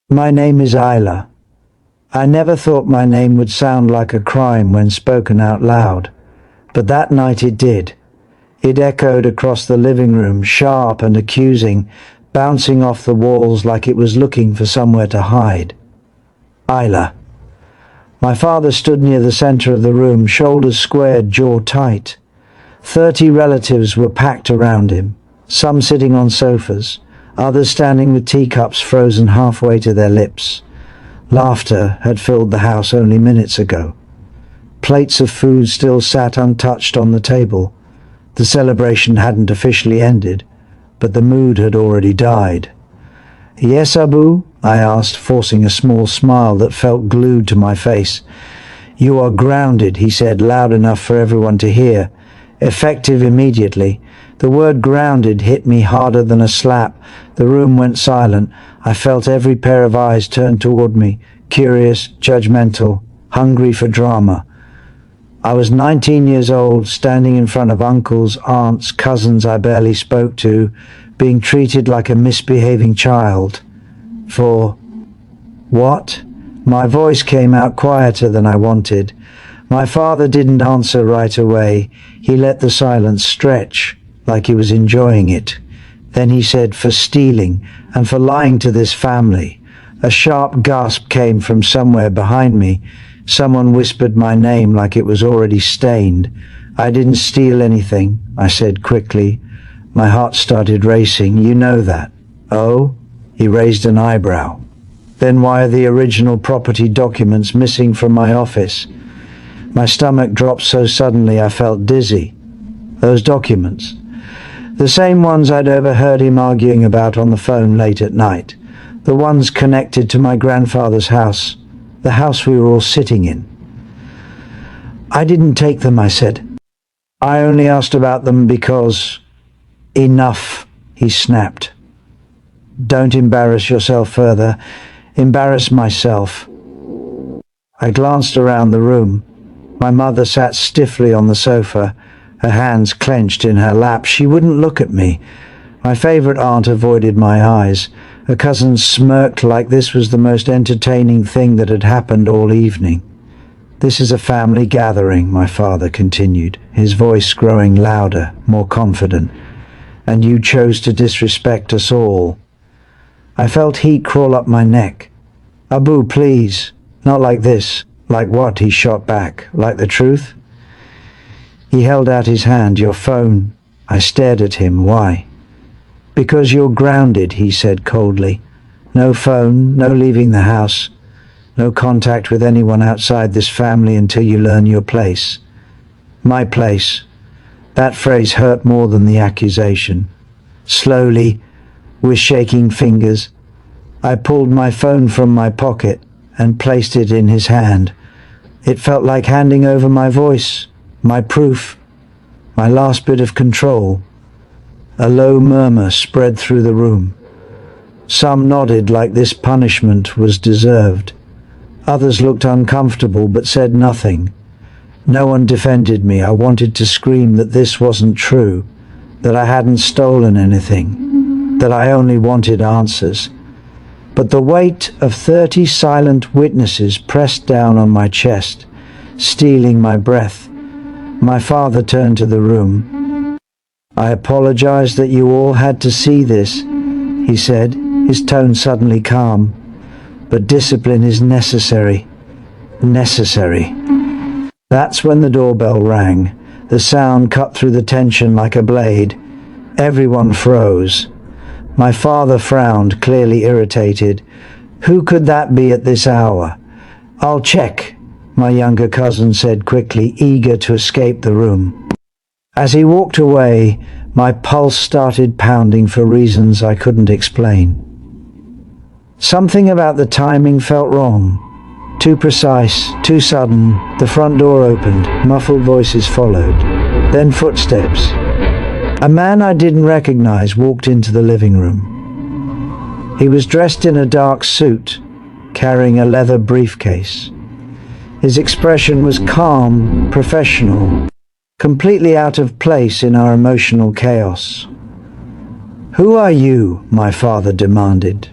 My name is Isla. I never thought my name would sound like a crime when spoken out loud, but that night it did. It echoed across the living room, sharp and accusing, bouncing off the walls like it was looking for somewhere to hide. Isla. My father stood near the center of the room, shoulders squared, jaw tight. 30 relatives were packed around him, some sitting on sofas, others standing with teacups frozen halfway to their lips. Laughter had filled the house only minutes ago. Plates of food still sat untouched on the table. The celebration hadn't officially ended, but the mood had already died. "Yes, Abu?" I asked, forcing a small smile that felt glued to my face. "You are grounded," he said, loud enough for everyone to hear. Effective immediately. The word grounded hit me harder than a slap. The room went silent. I felt every pair of eyes turned toward me, curious, judgmental, hungry for drama. I was 19 years old, standing in front of uncles, aunts, cousins I barely spoke to, being treated like a misbehaving child. For what? My voice came out quieter than I wanted. My father didn't answer right away. He let the silence stretch, like he was enjoying it. Then he said, "For stealing and for lying to this family." A sharp gasp came from somewhere behind me. Someone whispered my name like it was already stained. "I didn't steal anything," I said quickly. My heart started racing. "You know that." "Oh?" He raised an eyebrow. "Then why are the original property documents missing from my office?" My stomach dropped so suddenly I felt dizzy. Those documents. The same ones I'd overheard him arguing about on the phone late at night. The ones connected to my grandfather's house. The house we were all sitting in. "I didn't take them," I said. "I only asked about them because—" "Enough," he snapped. "Don't embarrass yourself further. Embarrass myself." I glanced around the room. My mother sat stiffly on the sofa, her hands clenched in her lap. She wouldn't look at me. My favorite aunt avoided my eyes. Her cousins smirked like this was the most entertaining thing that had happened all evening. "This is a family gathering," my father continued, his voice growing louder, more confident. "And you chose to disrespect us all." I felt heat crawl up my neck. "Abu, please. Not like this." "Like what?" he shot back. "Like the truth?" He held out his hand. "Your phone." I stared at him. "Why?" "Because you're grounded," he said coldly. "No phone, no leaving the house, no contact with anyone outside this family until you learn your place." My place. That phrase hurt more than the accusation. Slowly, with shaking fingers, I pulled my phone from my pocket and placed it in his hand. It felt like handing over my voice, my proof, my last bit of control. A low murmur spread through the room. Some nodded like this punishment was deserved. Others looked uncomfortable but said nothing. No one defended me. I wanted to scream that this wasn't true, that I hadn't stolen anything, that I only wanted answers. But the weight of 30 silent witnesses pressed down on my chest, stealing my breath. My father turned to the room. "I apologize that you all had to see this," he said, his tone suddenly calm. "But discipline is necessary. Necessary." That's when the doorbell rang. The sound cut through the tension like a blade. Everyone froze. My father frowned, clearly irritated. "Who could that be at this hour?" "I'll check," my younger cousin said quickly, eager to escape the room. As he walked away, my pulse started pounding for reasons I couldn't explain. Something about the timing felt wrong. Too precise, too sudden. The front door opened, muffled voices followed. Then footsteps. A man I didn't recognize walked into the living room. He was dressed in a dark suit, carrying a leather briefcase. His expression was calm, professional, completely out of place in our emotional chaos. "Who are you?" my father demanded.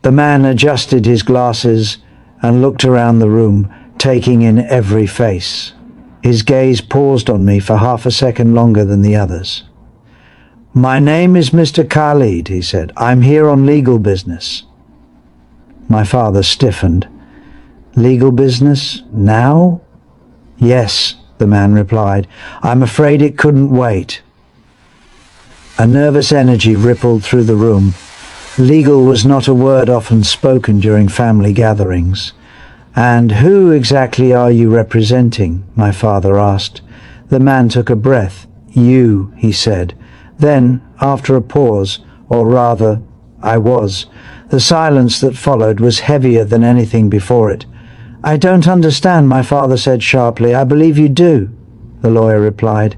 The man adjusted his glasses and looked around the room, taking in every face. His gaze paused on me for half a second longer than the others. "My name is Mr. Khalid," he said. "I'm here on legal business." My father stiffened. "Legal business? Now?" "Yes," the man replied. "I'm afraid it couldn't wait." A nervous energy rippled through the room. Legal was not a word often spoken during family gatherings. "And who exactly are you representing?" my father asked. The man took a breath. "You," he said. Then, after a pause, or rather, I was. The silence that followed was heavier than anything before it. "I don't understand," my father said sharply. "I believe you do," the lawyer replied.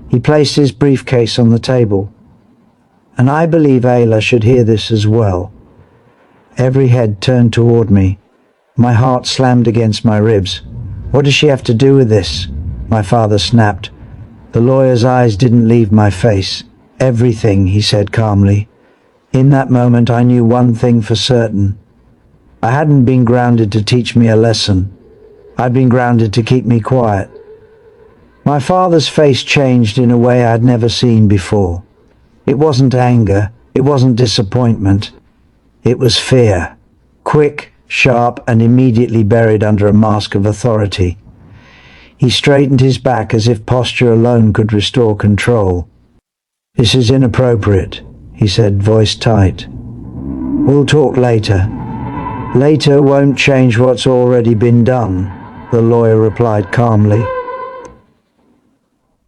He placed his briefcase on the table. "And I believe Ayla should hear this as well." Every head turned toward me. My heart slammed against my ribs. "What does she have to do with this?" my father snapped. The lawyer's eyes didn't leave my face. "Everything," he said calmly. In that moment I knew one thing for certain. I hadn't been grounded to teach me a lesson. I'd been grounded to keep me quiet. My father's face changed in a way I'd never seen before. It wasn't anger, it wasn't disappointment. It was fear. Quick, sharp, and immediately buried under a mask of authority. He straightened his back as if posture alone could restore control. "This is inappropriate," he said, voice tight. "We'll talk later." "Later won't change what's already been done," the lawyer replied calmly.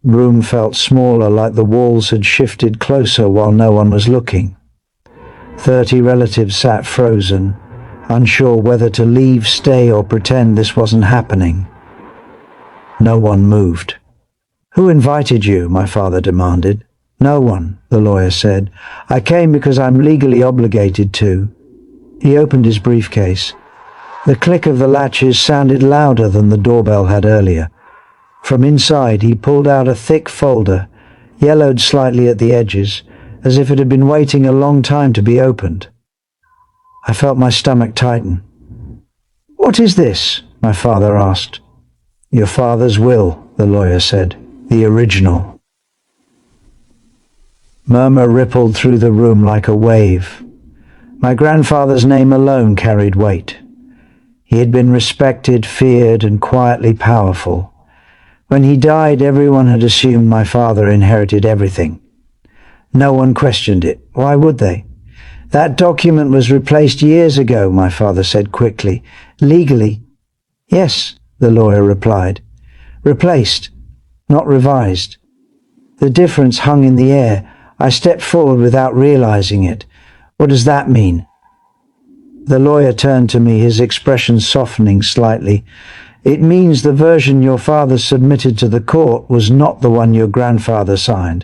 The room felt smaller, like the walls had shifted closer while no one was looking. 30 relatives sat frozen, unsure whether to leave, stay, or pretend this wasn't happening. No one moved. "Who invited you?" my father demanded. "No one," the lawyer said. "I came because I'm legally obligated to." He opened his briefcase. The click of the latches sounded louder than the doorbell had earlier. From inside he pulled out a thick folder, yellowed slightly at the edges, as if it had been waiting a long time to be opened. I felt my stomach tighten. "What is this?" my father asked. "Your father's will," the lawyer said. "The original." Murmur rippled through the room like a wave. My grandfather's name alone carried weight. He had been respected, feared, and quietly powerful. When he died, everyone had assumed my father inherited everything. No one questioned it. Why would they? "That document was replaced years ago," my father said quickly. "Legally." "Yes," the lawyer replied. "Replaced, not revised." The difference hung in the air. I stepped forward without realizing it. "What does that mean?" The lawyer turned to me, his expression softening slightly. "It means the version your father submitted to the court was not the one your grandfather signed."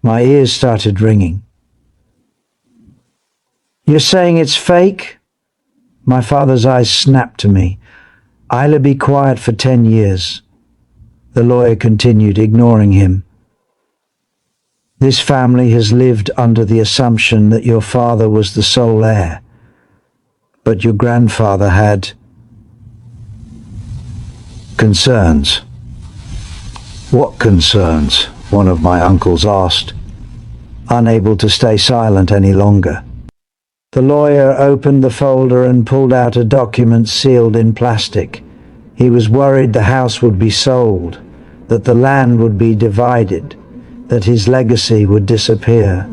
My ears started ringing. "You're saying it's fake?" My father's eyes snapped to me. "I'll be quiet for 10 years. The lawyer continued, ignoring him. "This family has lived under the assumption that your father was the sole heir. But your grandfather had concerns." "What concerns?" one of my uncles asked, unable to stay silent any longer. The lawyer opened the folder and pulled out a document sealed in plastic. He was worried the house would be sold, that the land would be divided, that his legacy would disappear.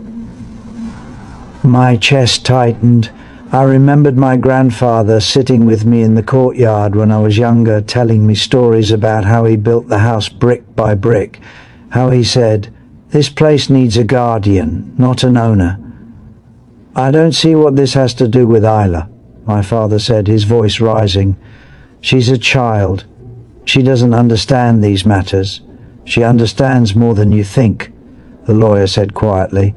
My chest tightened. I remembered my grandfather sitting with me in the courtyard when I was younger, telling me stories about how he built the house brick by brick, how he said, "This place needs a guardian, not an owner." "I don't see what this has to do with Ayla," my father said, his voice rising. "She's a child. She doesn't understand these matters. She understands more than you think," the lawyer said quietly.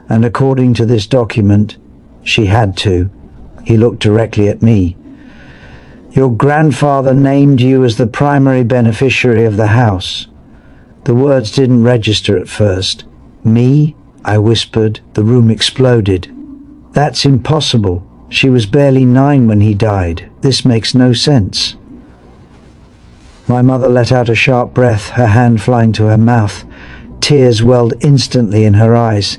"And according to this document, she had to." He looked directly at me. "Your grandfather named you as the primary beneficiary of the house." The words didn't register at first. "Me?" I whispered. The room exploded. "That's impossible." She was barely 9 when he died. This makes no sense." My mother let out a sharp breath, her hand flying to her mouth. Tears welled instantly in her eyes.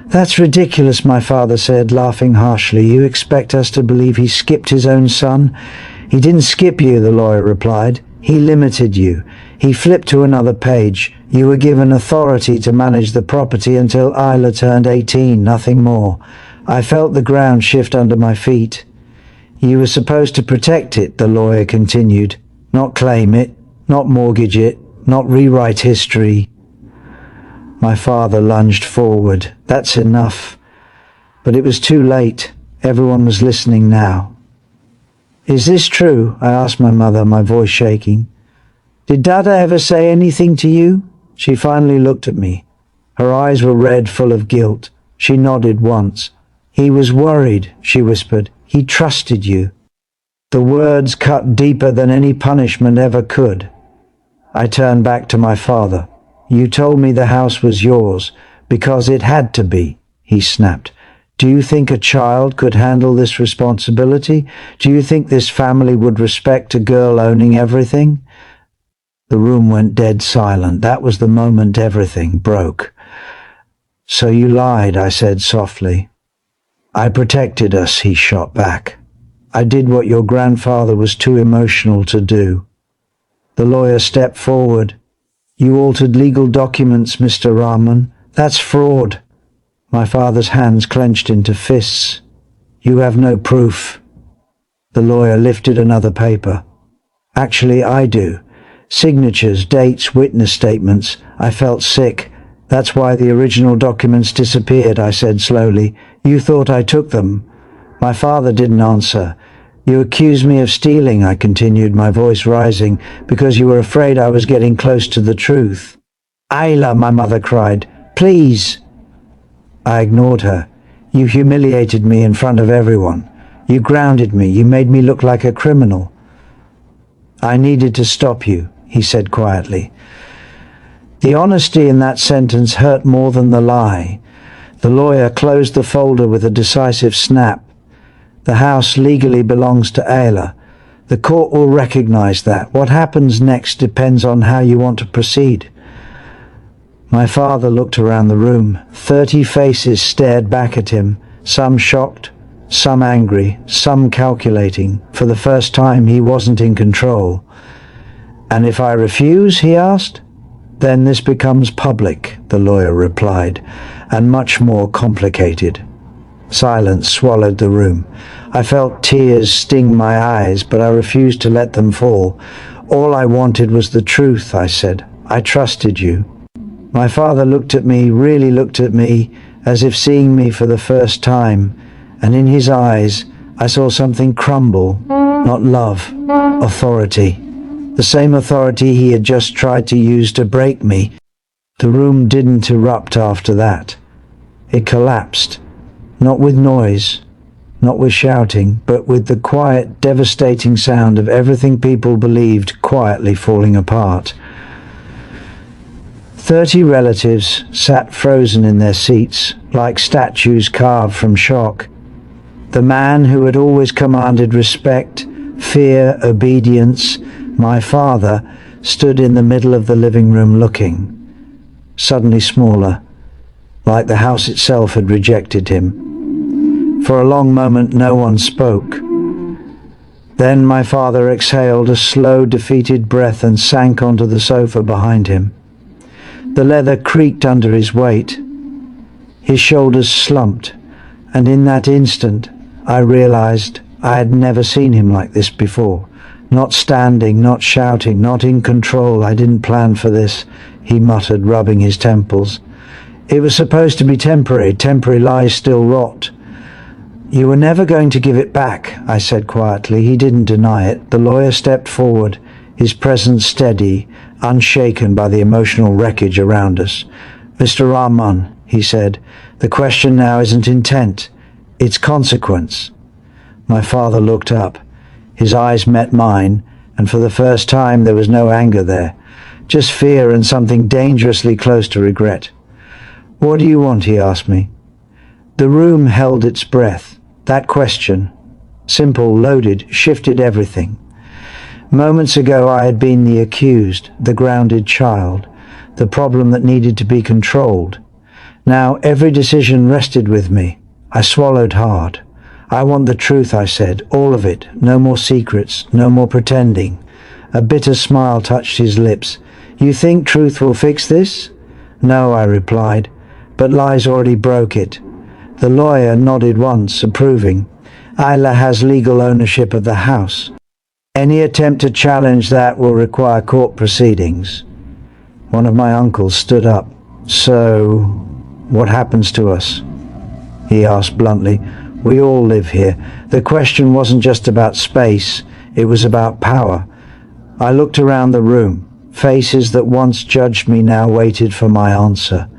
"That's ridiculous," my father said, laughing harshly. "You expect us to believe he skipped his own son?" "He didn't skip you," the lawyer replied. "He limited you. He flipped to another page. You were given authority to manage the property until Isla turned 18, nothing more." I felt the ground shift under my feet. "You were supposed to protect it," the lawyer continued. "Not claim it, not mortgage it, not rewrite history." My father lunged forward. "That's enough." But it was too late. Everyone was listening now. "Is this true?" I asked my mother, my voice shaking. "Did Dada ever say anything to you?" She finally looked at me. Her eyes were red, full of guilt. She nodded once. "He was worried," she whispered. "He trusted you." The words cut deeper than any punishment ever could. I turned back to my father. "You told me the house was yours, because it had to be," he snapped. "Do you think a child could handle this responsibility? Do you think this family would respect a girl owning everything?" The room went dead silent. That was the moment everything broke. "So you lied," I said softly. "I protected us," he shot back. "I did what your grandfather was too emotional to do." The lawyer stepped forward. "You altered legal documents, Mr. Rahman. That's fraud." My father's hands clenched into fists. "You have no proof." The lawyer lifted another paper. "Actually, I do. Signatures, dates, witness statements." I felt sick. "That's why the original documents disappeared," I said slowly. "You thought I took them." My father didn't answer. "You accused me of stealing," I continued, my voice rising, "because you were afraid I was getting close to the truth." "Ayla," my mother cried, "please." I ignored her. "You humiliated me in front of everyone. You grounded me. You made me look like a criminal." "I needed to stop you," he said quietly. The honesty in that sentence hurt more than the lie. The lawyer closed the folder with a decisive snap. "The house legally belongs to Ayla. The court will recognize that. What happens next depends on how you want to proceed." My father looked around the room. 30 faces stared back at him, some shocked, some angry, some calculating. For the first time, he wasn't in control. "And if I refuse?" he asked. "Then this becomes public," the lawyer replied, "and much more complicated." Silence swallowed the room. I felt tears sting my eyes, but I refused to let them fall. "All I wanted was the truth," I said. "I trusted you." My father looked at me, really looked at me, as if seeing me for the first time, and in his eyes I saw something crumble. Not love, authority. The same authority he had just tried to use to break me. The room didn't erupt after that. It collapsed. Not with noise, not with shouting, but with the quiet, devastating sound of everything people believed quietly falling apart. 30 relatives sat frozen in their seats, like statues carved from shock. The man who had always commanded respect, fear, obedience, my father, stood in the middle of the living room looking, suddenly smaller, like the house itself had rejected him. For a long moment no one spoke. Then my father exhaled a slow, defeated breath and sank onto the sofa behind him. The leather creaked under his weight. His shoulders slumped, and in that instant I realized I had never seen him like this before. Not standing, not shouting, not in control. "I didn't plan for this," he muttered, rubbing his temples. "It was supposed to be temporary. Temporary lies still rot." "You were never going to give it back," I said quietly. He didn't deny it. The lawyer stepped forward, his presence steady, unshaken by the emotional wreckage around us. "Mr. Rahman," he said, "the question now isn't intent. It's consequence." My father looked up. His eyes met mine, and for the first time there was no anger there, just fear and something dangerously close to regret. "What do you want?" he asked me. The room held its breath. That question, Simple, loaded, shifted everything. Moments ago I had been the accused, the grounded child, the problem that needed to be controlled. Now every decision rested with me. I swallowed hard. I want the truth, I said, all of it. No more secrets, no more pretending. A bitter smile touched his lips. You think truth will fix this? No, I replied, but lies already broke it. The lawyer nodded once, approving. Isla has legal ownership of the house. Any attempt to challenge that will require court proceedings. One of my uncles stood up. So, what happens to us? He asked bluntly. We all live here. The question wasn't just about space, it was about power. I looked around the room. Faces that once judged me now waited for my answer.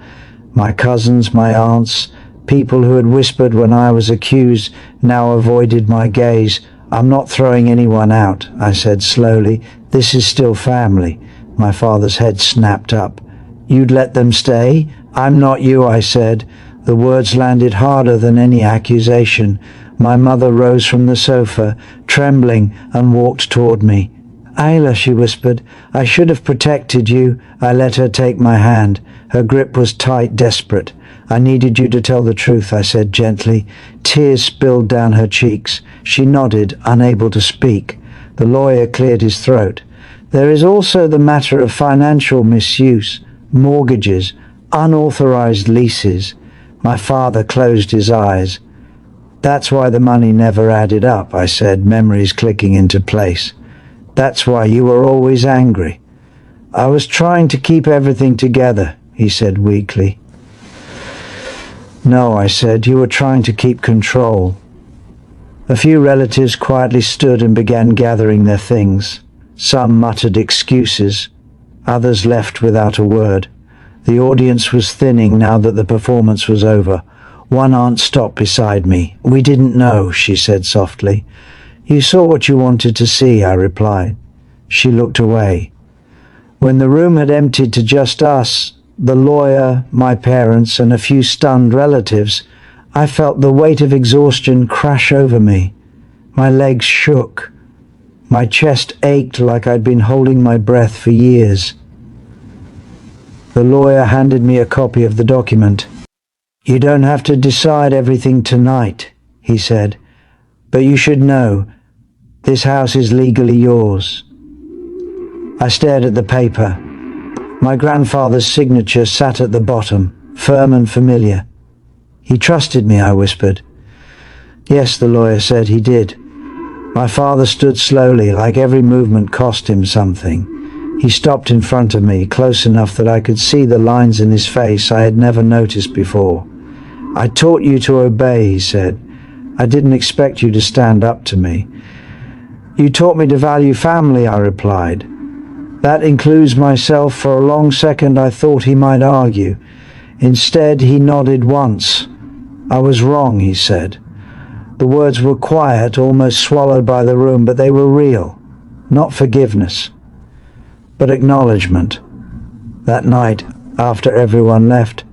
My cousins, my aunts, people who had whispered when I was accused now avoided my gaze. I'm not throwing anyone out, I said slowly. This is still family. My father's head snapped up. You'd let them stay? I'm not you, I said. The words landed harder than any accusation. My mother rose from the sofa, trembling, and walked toward me. Ayla, she whispered, I should have protected you. I let her take my hand. Her grip was tight, desperate. I needed you to tell the truth, I said gently. Tears spilled down her cheeks. She nodded, unable to speak. The lawyer cleared his throat. There is also the matter of financial misuse, mortgages, unauthorized leases. My father closed his eyes. That's why the money never added up, I said, memories clicking into place. That's why you were always angry. I was trying to keep everything together, he said weakly. No, I said, you were trying to keep control. A few relatives quietly stood and began gathering their things. Some muttered excuses. Others left without a word. The audience was thinning now that the performance was over. One aunt stopped beside me. We didn't know, she said softly. You saw what you wanted to see, I replied. She looked away. When the room had emptied to just us, the lawyer, my parents, and a few stunned relatives, I felt the weight of exhaustion crash over me. My legs shook. My chest ached like I'd been holding my breath for years. The lawyer handed me a copy of the document. You don't have to decide everything tonight, he said, but you should know, this house is legally yours. I stared at the paper. My grandfather's signature sat at the bottom, firm and familiar. He trusted me, I whispered. Yes, the lawyer said, he did. My father stood slowly, like every movement cost him something. He stopped in front of me, close enough that I could see the lines in his face I had never noticed before. I taught you to obey, he said. I didn't expect you to stand up to me. You taught me to value family, I replied. That includes myself. For a long second I thought he might argue. Instead, he nodded once. I was wrong, he said. The words were quiet, almost swallowed by the room, but they were real. Not forgiveness, but acknowledgement. That night, after everyone left,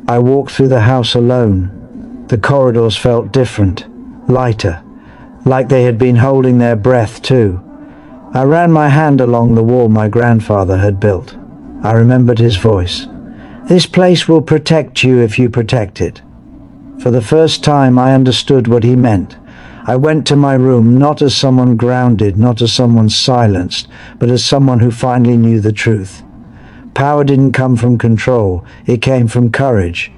I walked through the house alone. The corridors felt different, lighter, like they had been holding their breath too. I ran my hand along the wall my grandfather had built. I remembered his voice. This place will protect you if you protect it. For the first time I understood what he meant. I went to my room not as someone grounded, not as someone silenced, but as someone who finally knew the truth. Power didn't come from control, it came from courage.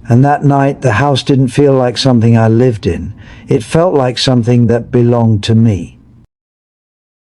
And that night the house didn't feel like something I lived in. It felt like something that belonged to me.